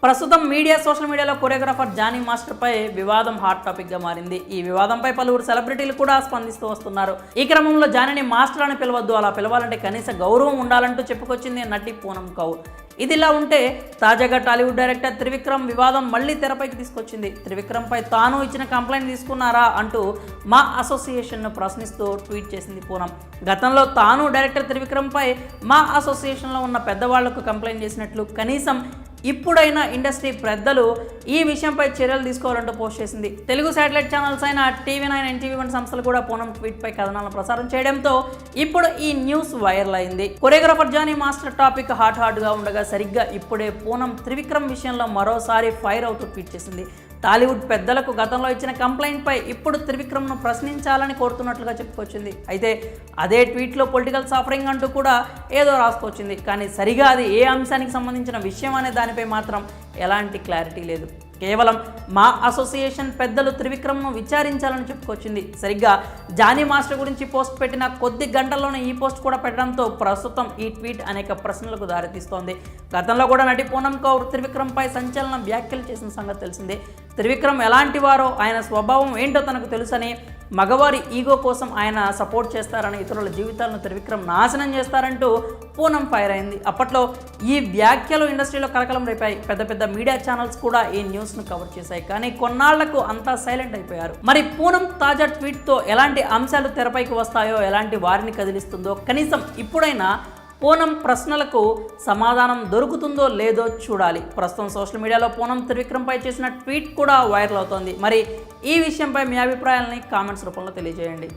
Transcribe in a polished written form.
ప్రస్తుతం సోషల్ మీడియాలో choreographer Johnny master పై వివాదం హాట్ టాపిక్ గా మారింది. ఈ వివాదంపై పలువురు సెలబ్రిటీలు కూడా స్పందిస్తూ వస్తున్నారు. ఈ క్రమంలో జానీని మాస్టర్ అని పిలవద్దు, అలా పిలవాలంటే కనీస గౌరవం ఉండాలంటూ చెప్పుకొచ్చింది నటి పూనం కౌర్. ఇదిలా ఉంటే తాజాగా టాలీవుడ్ డైరెక్టర్ త్రివిక్రమ్ వివాదం మళ్లీ తెరపైకి తీసుకొచ్చింది. త్రివిక్రమ్ పై తాను ఇచ్చిన కంప్లైంట్ తీసుకున్నారా అంటూ మా అసోసియేషన్ను ప్రశ్నిస్తూ ట్వీట్ చేసింది పూనం. గతంలో తాను డైరెక్టర్ త్రివిక్రమ్ పై మా అసోసియేషన్లో ఉన్న పెద్దవాళ్లకు కంప్లైంట్ చేసినట్లు, కనీసం ఇప్పుడైనా ఇండస్ట్రీ పెద్దలు ఈ విషయంపై చర్యలు తీసుకోవాలంటూ పోస్ట్ చేసింది. తెలుగు శాటిలైట్ ఛానల్స్ అయిన టీవీ9, ఎన్టీవీ వంటి సంస్థలు కూడా పూనం ట్వీట్ పై కథనాలను ప్రసారం చేయడంతో ఇప్పుడు ఈ న్యూస్ వైరల్ అయింది. Choreographer Johnny master topic hot గా ఉండగా సరిగ్గా ఇప్పుడే పూనం త్రివిక్రమ్ విషయంలో మరోసారి ఫైర్ అవుతూ ట్వీట్ చేసింది. టాలీవుడ్ పెద్దలకు గతంలో ఇచ్చిన కంప్లైంట్ పై ఇప్పుడు త్రివిక్రమ్ను ప్రశ్నించాలని కోరుతున్నట్లుగా చెప్పుకొచ్చింది. అయితే అదే ట్వీట్లో పొలిటికల్ సఫరింగ్ అంటూ కూడా ఏదో రాసుకొచ్చింది. కానీ సరిగా అది ఏ అంశానికి సంబంధించిన విషయం అనే దానిపై మాత్రం ఎలాంటి క్లారిటీ లేదు. కేవలం మా అసోసియేషన్ పెద్దలు త్రివిక్రమ్ను విచారించాలని చెప్పుకొచ్చింది. సరిగ్గా జానీ మాస్టర్ గురించి పోస్ట్ పెట్టిన కొద్ది గంటల్లోనే ఈ పోస్ట్ కూడా పెట్టడంతో ప్రస్తుతం ఈ ట్వీట్ అనేక ప్రశ్నలకు దారితీస్తోంది. గతంలో కూడా నటి పూనం కౌర్ త్రివిక్రమ్ పై సంచలన వ్యాఖ్యలు చేసిన సంగతి తెలిసిందే. త్రివిక్రమ్ ఎలాంటి వారో, ఆయన స్వభావం ఏంటో తనకు తెలుసని, మగవారి ఈగో కోసం ఆయన సపోర్ట్ చేస్తారని, ఇతరుల జీవితాలను త్రివిక్రమ్ నాశనం చేస్తారంటూ పూనం ఫైర్ అయింది. అప్పట్లో ఈ వ్యాఖ్యలు ఇండస్ట్రీలో కలకలం రేపాయి. పెద్ద మీడియా ఛానల్స్ కూడా ఈ న్యూస్ను కవర్ చేశాయి. కానీ కొన్నాళ్లకు అంతా సైలెంట్ అయిపోయారు. మరి పూనం తాజా ట్వీట్తో ఎలాంటి అంశాలు తెరపైకి వస్తాయో, ఎలాంటి వారిని కదిలిస్తుందో, కనీసం ఇప్పుడైనా పూనం ప్రశ్నలకు సమాధానం దొరుకుతుందో లేదో చూడాలి. ప్రస్తుతం సోషల్ మీడియాలో పూనం త్రివిక్రమ్ పై చేసిన ట్వీట్ కూడా వైరల్ అవుతోంది. మరి ఈ విషయంపై మీ అభిప్రాయాలని కామెంట్స్ రూపంలో తెలియజేయండి.